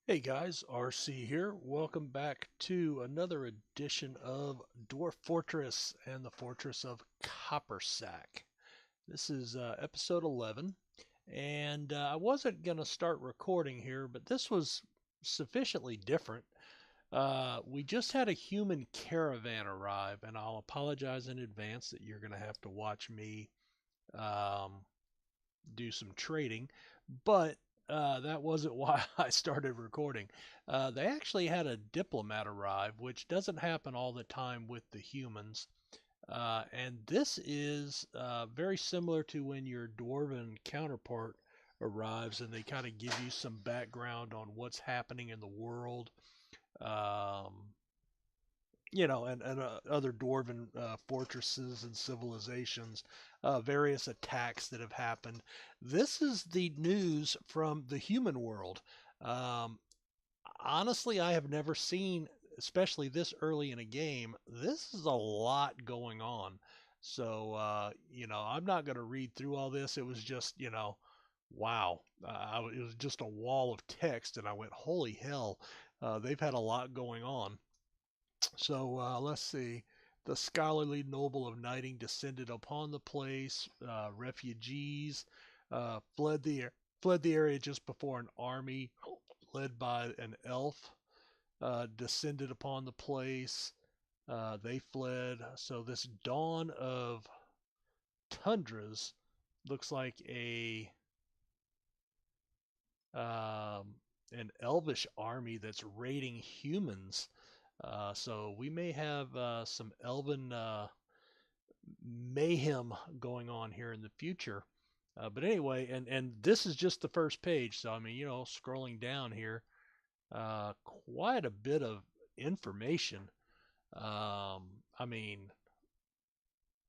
Hey guys, RC here. Welcome back to another edition of Dwarf Fortress and the Fortress of Coppersack. This is episode 11, and I wasn't going to start recording here, but this was sufficiently different. We just had a human caravan arrive, and I'll apologize in advance that you're going to have to watch me um, do some trading, but that wasn't why I started recording. They actually had a diplomat arrive, which doesn't happen all the time with the humans. And this is very similar to when your dwarven counterpart arrives and they kind of give you some background on what's happening in the world. Um, and other dwarven fortresses and civilizations, various attacks that have happened. This is the news from the human world. Um, Honestly, I have never seen, especially this early in a game, this is a lot going on. So, I'm not going to read through all this. It was just, wow. It was just a wall of text, and I went, holy hell, they've had a lot going on. So let's see. The scholarly noble of Knighting descended upon the place. Refugees fled the area just before an army led by an elf descended upon the place. They fled. So this dawn of tundras looks like a um, an elvish army that's raiding humans. So we may have some elven mayhem going on here in the future. But anyway, and this is just the first page. So I mean, scrolling down here, quite a bit of information. I mean,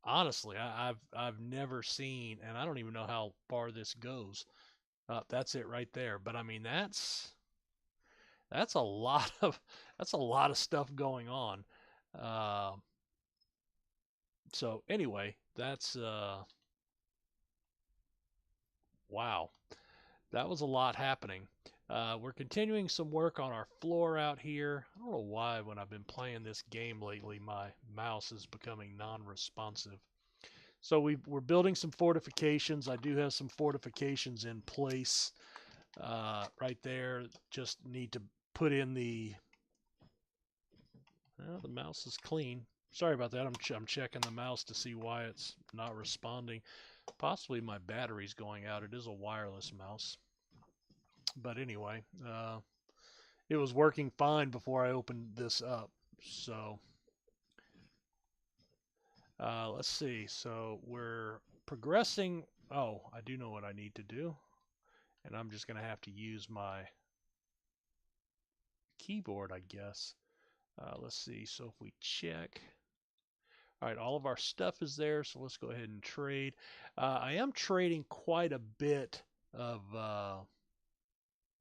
honestly, I've never seen, and I don't even know how far this goes. That's it right there. But I mean, that's a lot of that's a lot of stuff going on. Uh, so anyway, that's wow, that was a lot happening. We're continuing some work on our floor out here. I don't know why when I've been playing this game lately, my mouse is becoming non-responsive. So we're building some fortifications. I do have some fortifications in place right there. Just need to put in well, the mouse is clean. Sorry about that. I'm checking the mouse to see why it's not responding. Possibly my battery's going out. It is a wireless mouse. But anyway, it was working fine before I opened this up. So let's see. So we're progressing. Oh, I do know what I need to do. And I'm just going to have to use my keyboard, I guess. Let's see. So if we check. All right, all of our stuff is there, so let's go ahead and trade. I am trading quite a bit of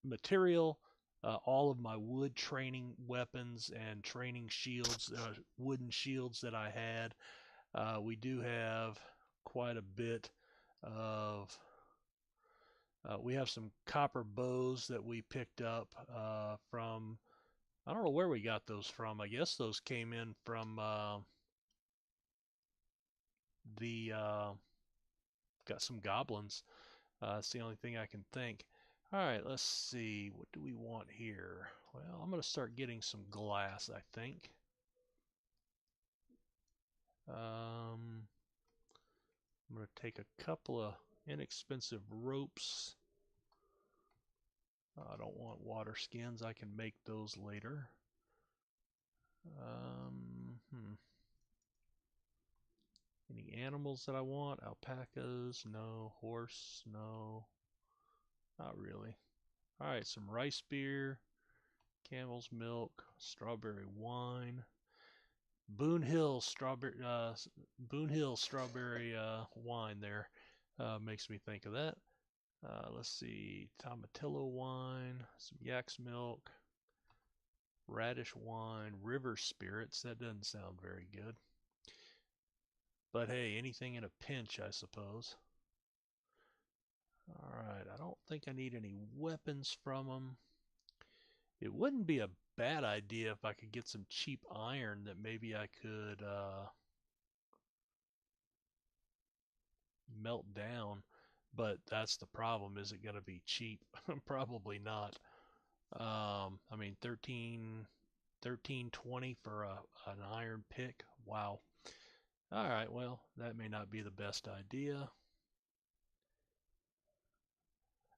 material. All of my wood training weapons and training shields, wooden shields that I had. We do have quite a bit of. We have some copper bows that we picked up from. I don't know where we got those from. I guess those came in from the got some goblins. It's the only thing I can think. All right, let's see. What do we want here? Well, I'm going to start getting some glass, I think. I'm going to take a couple of inexpensive ropes. I don't want water skins. I can make those later. Um, hmm. Any animals that I want? Alpacas? No. Horse? No. Not really. All right, some rice beer, camel's milk, strawberry wine, Boone Hill strawberry wine. There makes me think of that. Let's see, tomatillo wine, some yak's milk, radish wine, river spirits. That doesn't sound very good. But hey, anything in a pinch, I suppose. All right, I don't think I need any weapons from them. It wouldn't be a bad idea if I could get some cheap iron that maybe I could melt down, but that's the problem. Is it going to be cheap? Probably not. I mean, 13.20 for an iron pick. Wow. All right, well, that may not be the best idea.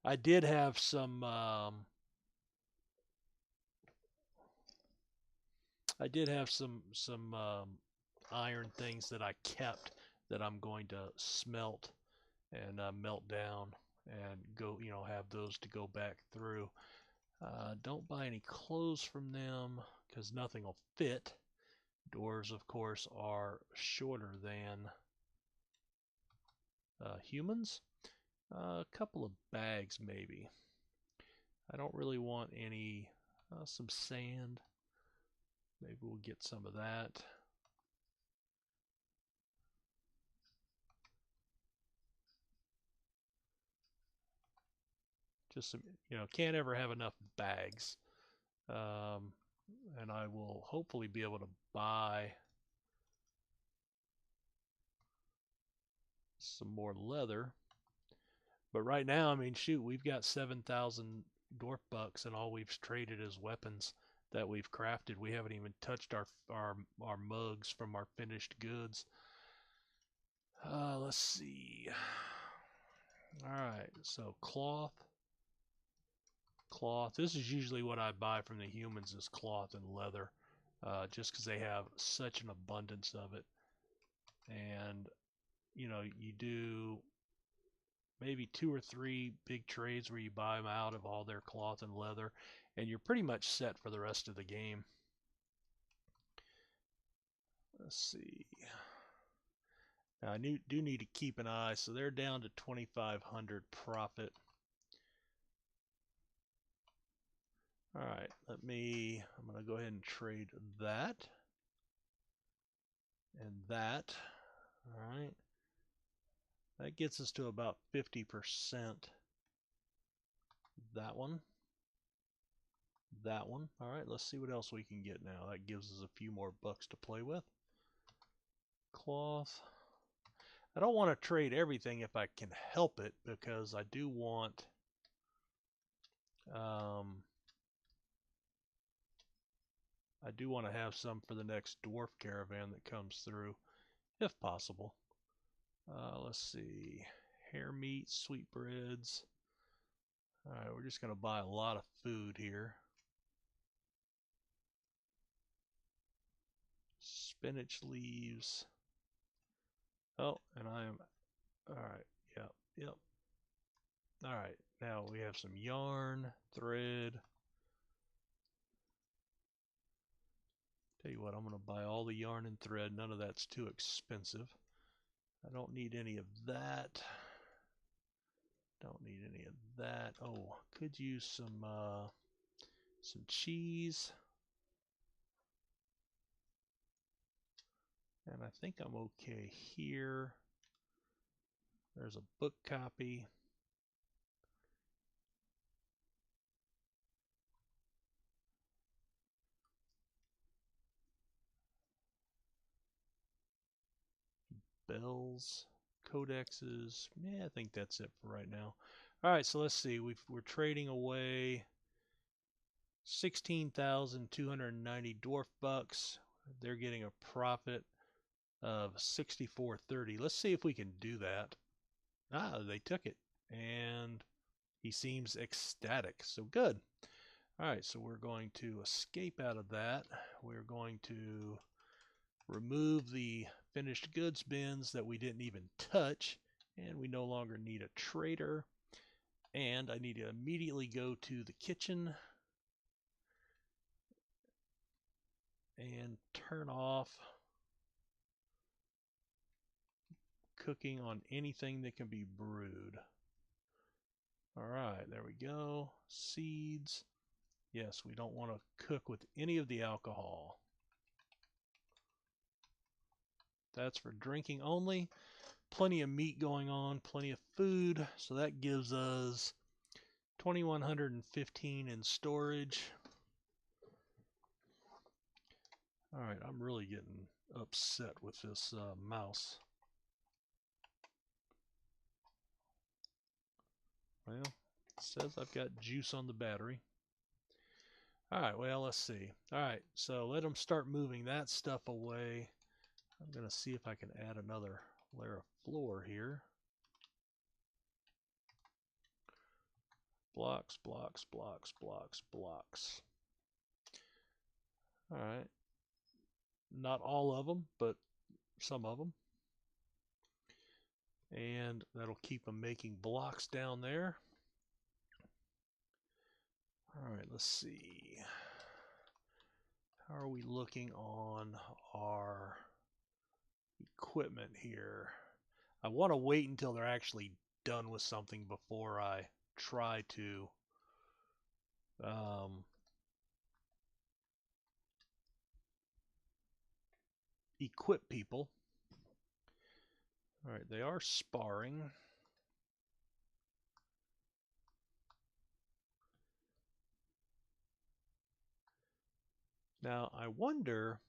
I did have some iron things that I kept that I'm going to smelt and melt down and go, have those to go back through. Don't buy any clothes from them because nothing will fit. Dwarves, of course, are shorter than humans. A couple of bags, maybe. I don't really want any, some sand. Maybe we'll get some of that. Just some, can't ever have enough bags. Um, and I will hopefully be able to buy some more leather. But right now, I mean, shoot, we've got 7,000 dwarf bucks, and all we've traded is weapons that we've crafted. We haven't even touched our mugs from our finished goods. Let's see. All right, so cloth. This is usually what I buy from the humans is cloth and leather, just because they have such an abundance of it. And you do maybe 2 or 3 big trades where you buy them out of all their cloth and leather, and you're pretty much set for the rest of the game. Let's see. Now I do need to keep an eye, so they're down to 2,500 profit. All right, I'm going to go ahead and trade that and that. All right. That gets us to about 50%. That one. That one. All right, let's see what else we can get now. That gives us a few more bucks to play with. Cloth. I don't want to trade everything if I can help it because I do want to have some for the next dwarf caravan that comes through, if possible. Let's see. Hare meat, sweetbreads. All right, we're just going to buy a lot of food here. Spinach leaves. Oh, and I am. All right. Yep. Yep. All right. Now we have some yarn, thread. Tell you what, I'm going to buy all the yarn and thread. None of that's too expensive. I don't need any of that. Don't need any of that. Oh, could use some cheese. And I think I'm okay here. There's a book copy. Bells, codexes. Yeah, I think that's it for right now. All right, so let's see. We're trading away 16,290 dwarf bucks. They're getting a profit of 64.30. Let's see if we can do that. Ah, they took it, and he seems ecstatic. So good. All right, so we're going to escape out of that. We're going to remove the finished goods bins that we didn't even touch, and we no longer need a trader. And I need to immediately go to the kitchen and turn off cooking on anything that can be brewed. All right, there we go. Seeds. Yes, we don't want to cook with any of the alcohol. That's for drinking only. Plenty of meat going on, plenty of food. So that gives us 2,115 in storage. Alright, I'm really getting upset with this mouse. Well, it says I've got juice on the battery. Alright, well, let's see. Alright, so let them start moving that stuff away. I'm going to see if I can add another layer of floor here. Blocks, blocks, blocks, blocks, blocks. Alright. Not all of them, but some of them. And that'll keep them making blocks down there. Alright, let's see. How are we looking on our equipment here? I want to wait until they're actually done with something before I try to equip people. Alright, they are sparring. Now, I wonder,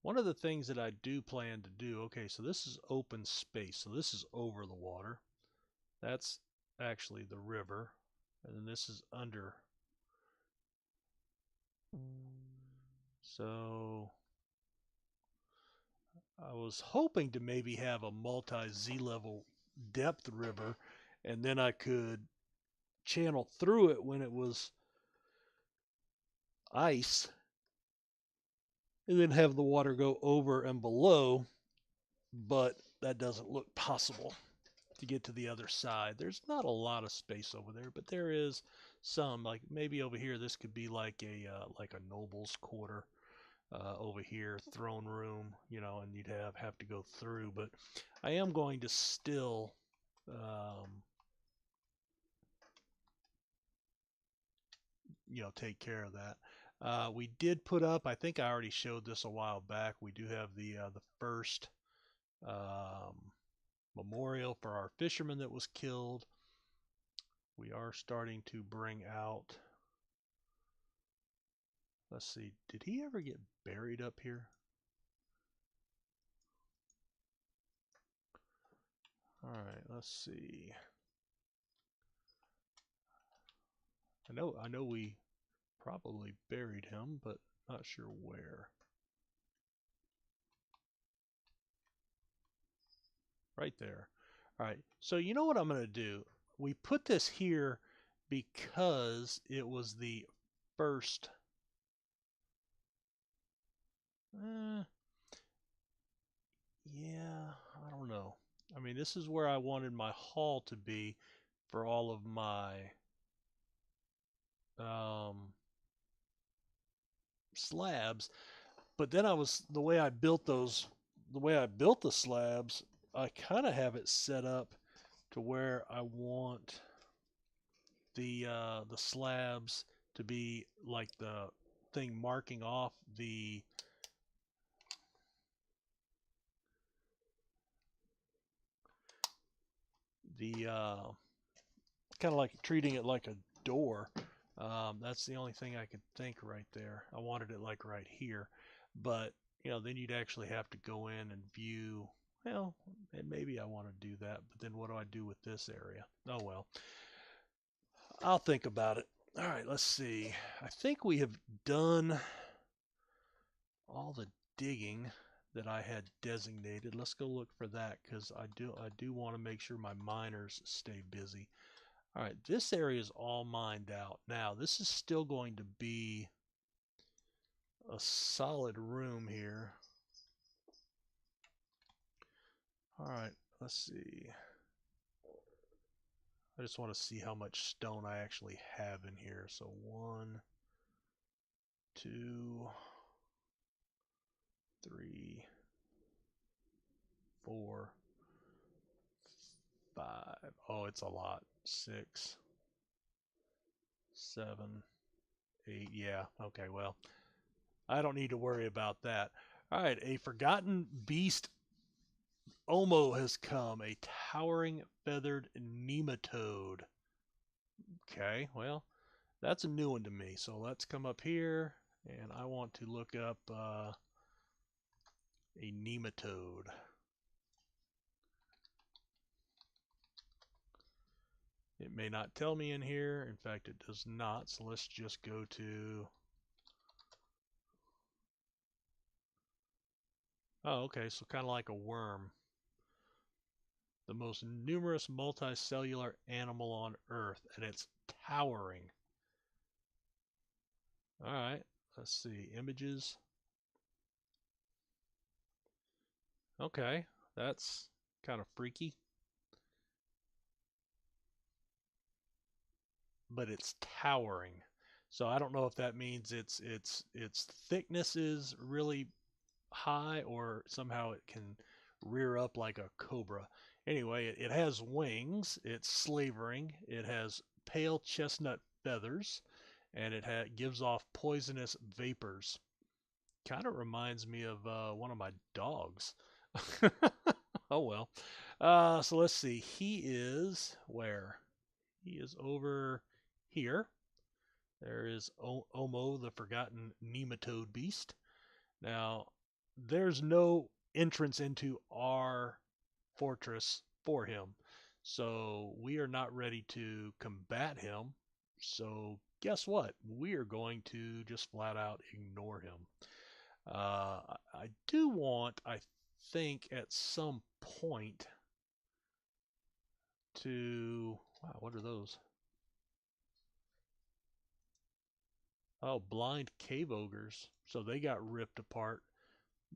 one of the things that I do plan to do, okay, so this is open space, so this is over the water. That's actually the river, and then this is under. So I was hoping to maybe have a multi-Z level depth river, and then I could channel through it when it was ice, and then have the water go over and below, but that doesn't look possible to get to the other side. There's not a lot of space over there, but there is some. Like maybe over here, this could be like a noble's quarter. Over here, throne room, you know, and you'd have to go through. But I am going to still you know, take care of that. We did put up, I think I already showed this a while back, we do have the first memorial for our fisherman that was killed. We are starting to bring out, let's see, did he ever get buried up here? Alright, let's see. I know we probably buried him, but not sure where. Right there. Alright, so you know what I'm going to do? We put this here because it was the first. Yeah, I don't know. I mean, this is where I wanted my hall to be for all of my slabs. But then the way I built the slabs, I kind of have it set up to where I want the slabs to be like the thing marking off the kind of like treating it like a door. That's the only thing I could think right there. I wanted it like right here, but you know, then you'd actually have to go in and view. Well, and maybe I want to do that, but then what do I do with this area? Oh well, I'll think about it. All right, let's see. I think we have done all the digging that I had designated. Let's go look for that because I do want to make sure my miners stay busy. All right, this area is all mined out. Now, this is still going to be a solid room here. All right, let's see. I just want to see how much stone I actually have in here. So 1, 2, 3, 4, 5. Oh, it's a lot. 6, 7, 8. Yeah, okay, well, I don't need to worry about that. All right, a forgotten beast Omo has come, a towering feathered nematode. Okay, well, that's a new one to me. So let's come up here, and I want to look up a nematode. It may not tell me in here. In fact, it does not. So let's just go to... Oh, okay. So kind of like a worm. The most numerous multicellular animal on Earth, and it's towering. All right. Let's see. Images. Okay. That's kind of freaky. But it's towering. So I don't know if that means its thickness is really high or somehow it can rear up like a cobra. Anyway, it has wings. It's slavering. It has pale chestnut feathers, and it gives off poisonous vapors. Kind of reminds me of one of my dogs. Oh well. So let's see. He is where? He is over here. There is Omo, the forgotten nematode beast. Now, there's no entrance into our fortress for him. So we are not ready to combat him. So guess what? We are going to just flat out ignore him. I do want, I think, at some point to... Wow, what are those? Oh, blind cave ogres. So they got ripped apart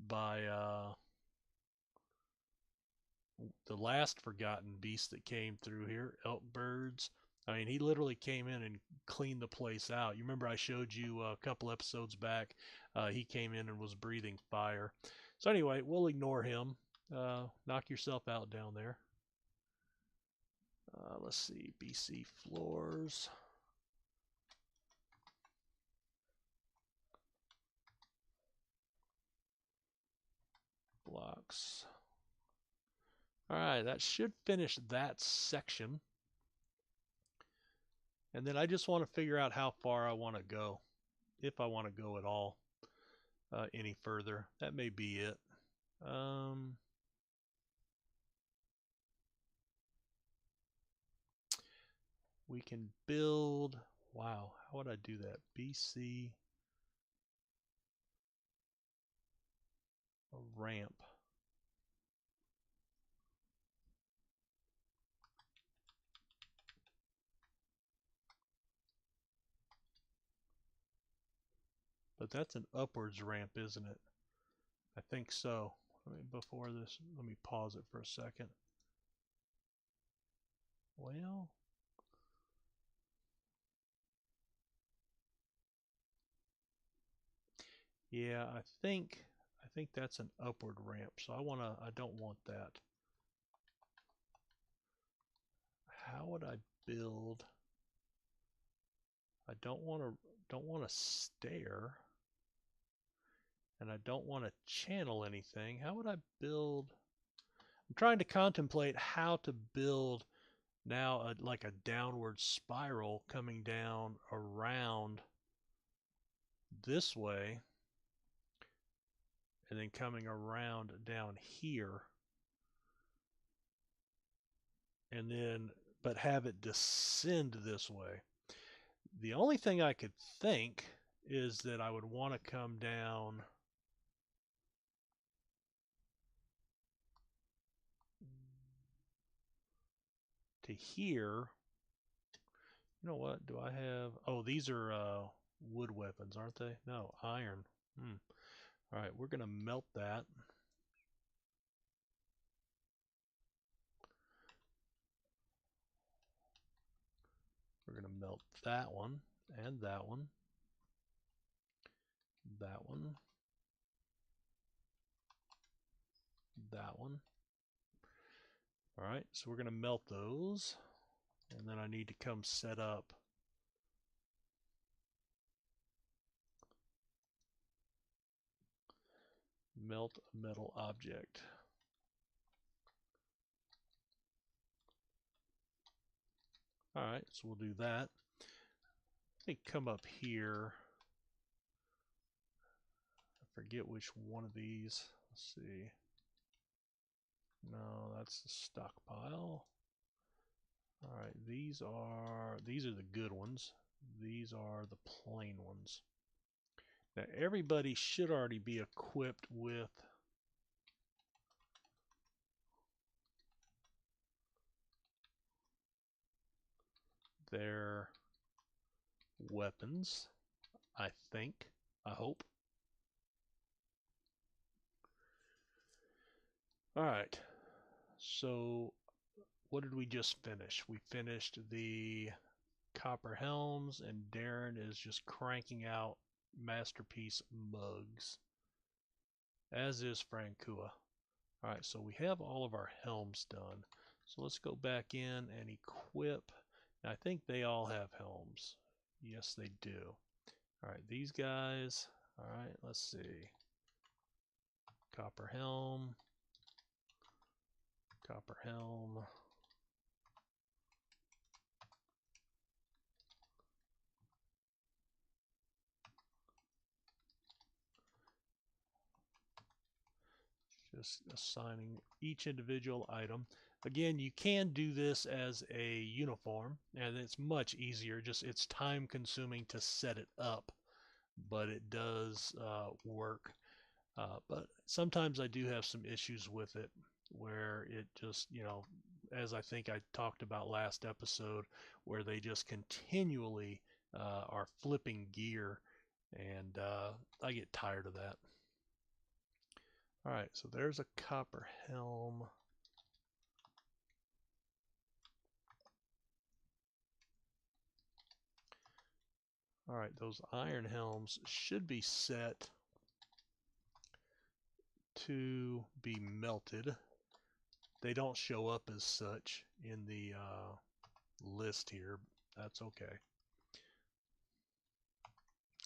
by the last forgotten beast that came through here, elk birds. I mean, he literally came in and cleaned the place out. You remember I showed you a couple episodes back. He came in and was breathing fire. So anyway, we'll ignore him. Knock yourself out down there. Let's see, BC floors. Blocks. All right, that should finish that section. And then I just want to figure out how far I want to go, if I want to go at all any further. That may be it. We can build, wow, how would I do that? BC, a ramp. But that's an upwards ramp, isn't it? I think so. Before this, let me pause it for a second. Well, yeah, I think that's an upward ramp. So I don't want that. How would I build? I don't want to stair, and I don't want to channel anything. How would I build? I'm trying to contemplate how to build now like a downward spiral coming down around this way and then coming around down here and then but have it descend this way. The only thing I could think is that I would want to come down to here. You know what? Do I have... Oh, these are wood weapons, aren't they? No, iron. All right, we're going to melt that. We're going to melt that one and that one. That one. That one. All right, so we're going to melt those. And then I need to come set up melt a metal object. All right, so we'll do that. Let me come up here. I forget which one of these. Let's see. No, that's the stockpile. All right, these are the good ones. These are the plain ones. Now everybody should already be equipped with their weapons, I think. I hope. All right. So what did we just finish? We finished the copper helms, and Darren is just cranking out masterpiece mugs, as is Frankua. All right, so we have all of our helms done. So let's go back in and equip. I think they all have helms. Yes, they do. All right, these guys. All right, let's see. Copper helm. Copper helm. Just assigning each individual item. Again, you can do this as a uniform, and it's much easier. Just it's time consuming to set it up, but it does work. But sometimes I do have some issues with it where it just, as I think I talked about last episode, where they just continually are flipping gear, and I get tired of that. All right, so there's a copper helm. All right, those iron helms should be set to be melted. They don't show up as such in the list here. That's okay.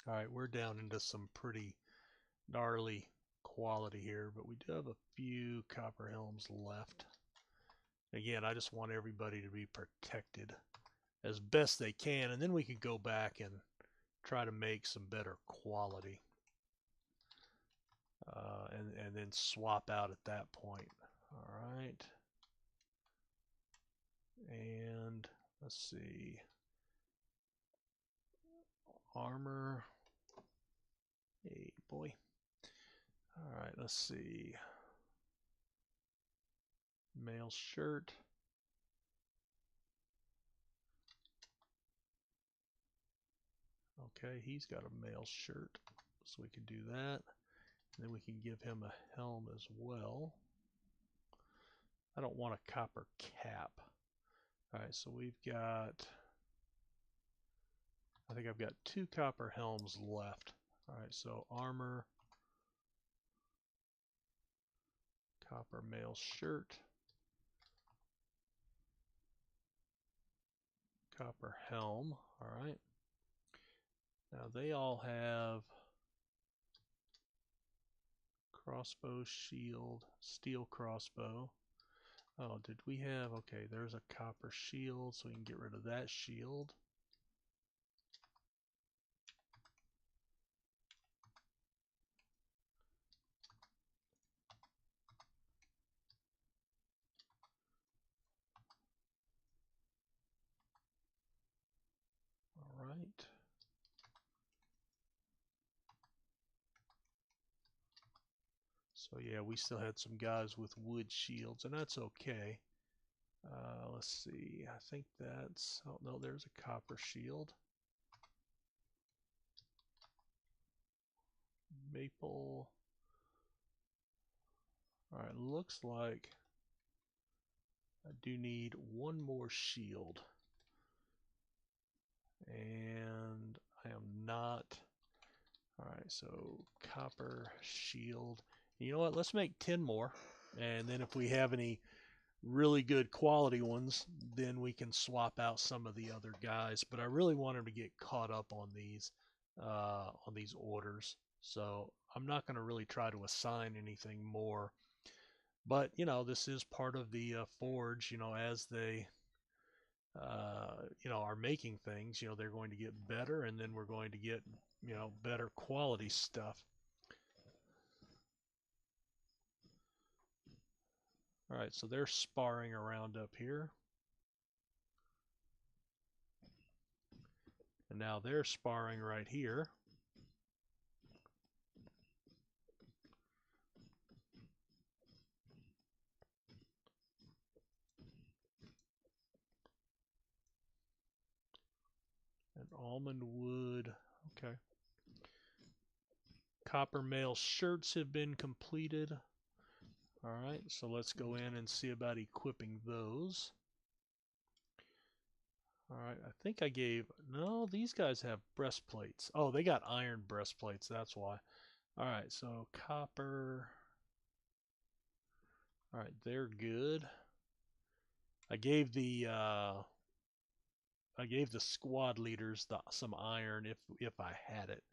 All right, we're down into some pretty gnarly quality here, but we do have a few copper helms left. Again, I just want everybody to be protected as best they can, and then we can go back and try to make some better quality, and then swap out at that point. All right, and let's see, armor. Hey boy. All right, let's see. Male shirt. Okay, he's got a male shirt, so we can do that. And then we can give him a helm as well. I don't want a copper cap. All right, so we've got, I think I've got 2 copper helms left. All right, so armor, copper male shirt, copper helm. All right. Now they all have crossbow, shield, steel crossbow. Oh, did we have, okay, there's a copper shield, so we can get rid of that shield. All right. So yeah, we still had some guys with wood shields, and that's okay. Let's see, I think that's, oh no, there's a copper shield. Maple. Alright, looks like I do need one more shield. And I am not. Alright, so copper shield. You know what, let's make 10 more. And then if we have any really good quality ones, then we can swap out some of the other guys. But I really want him to get caught up on these orders. So I'm not going to really try to assign anything more. But this is part of the forge. As they are making things, they're going to get better, and then we're going to get better quality stuff. All right, so they're sparring around up here. And now they're sparring right here. And almond wood. Okay. Copper mail shirts have been completed. All right, so let's go in and see about equipping those. All right, I think I gave, no, these guys have breastplates. Oh, they got iron breastplates, that's why. All right, so copper. All right, they're good. I gave the squad leaders some iron if I had it.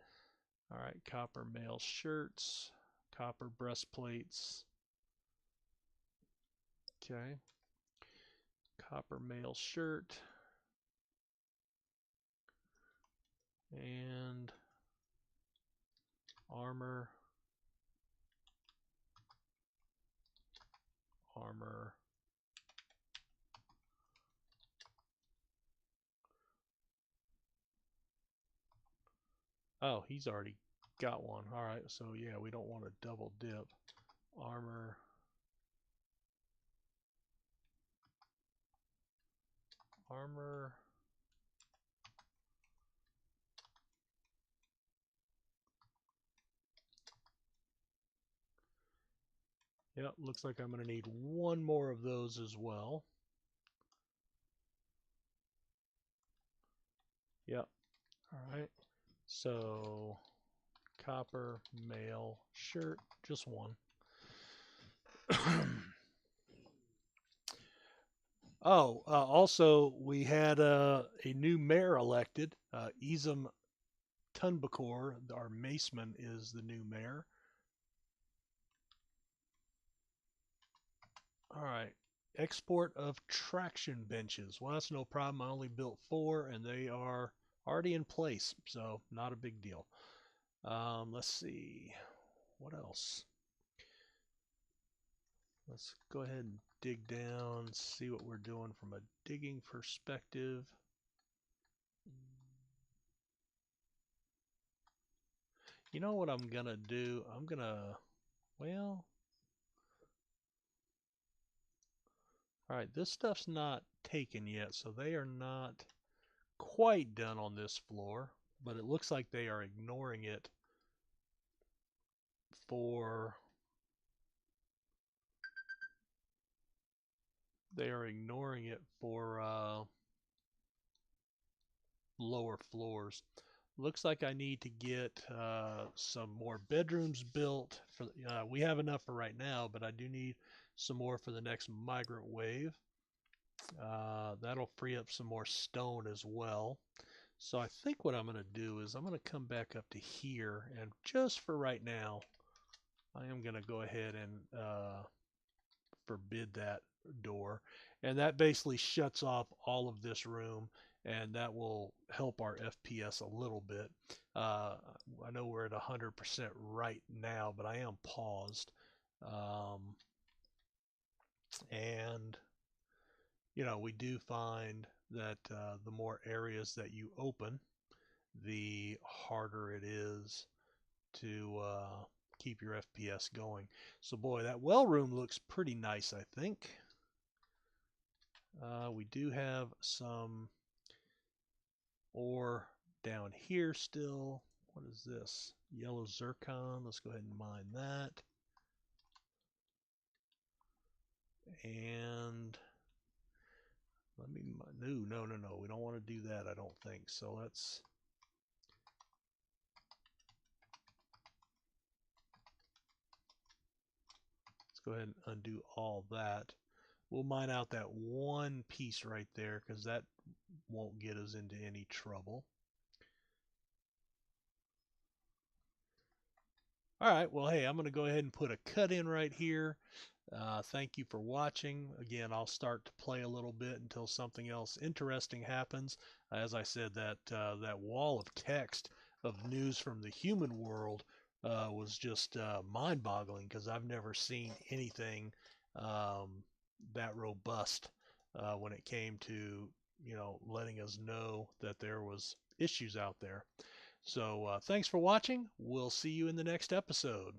All right, copper mail shirts, copper breastplates. Okay. Copper mail shirt. And armor. Armor. Oh, he's already got one. All right, so yeah, we don't want to double dip. Armor. Armor. Yep, looks like I'm going to need one more of those as well. Yep. All right. So, copper mail shirt, just one. Oh, also, we had a new mayor elected. Izam Tunbakor, our maceman, is the new mayor. All right. Export of traction benches. Well, that's no problem. I only built 4, and they are already in place, so not a big deal. Let's see. What else? Let's go ahead and dig down, see what we're doing from a digging perspective. You know what I'm going to do? I'm going to, well, all right, this stuff's not taken yet, so they are not quite done on this floor, but it looks like they are ignoring it for lower floors. Looks like I need to get some more bedrooms built. We have enough for right now, but I do need some more for the next migrant wave. That'll free up some more stone as well. So I think what I'm going to do is I'm going to come back up to here, and just for right now, I am going to go ahead and forbid that door. And that basically shuts off all of this room, and that will help our FPS a little bit. I know we're at 100% right now, but I am paused. And, you know, we do find that the more areas that you open, the harder it is to keep your FPS going. So boy, that well room looks pretty nice, I think. We do have some ore down here still. What is this? Yellow zircon. Let's go ahead and mine that. And let me, no. We don't want to do that, I don't think. So let's go ahead and undo all that. We'll mine out that one piece right there because that won't get us into any trouble. All right, well, hey, I'm going to go ahead and put a cut in right here. Thank you for watching. Again, I'll start to play a little bit until something else interesting happens. As I said, that wall of text of news from the human world was just mind-boggling because I've never seen anything um, that robust when it came to letting us know that there was issues out there. So thanks for watching. We'll see you in the next episode.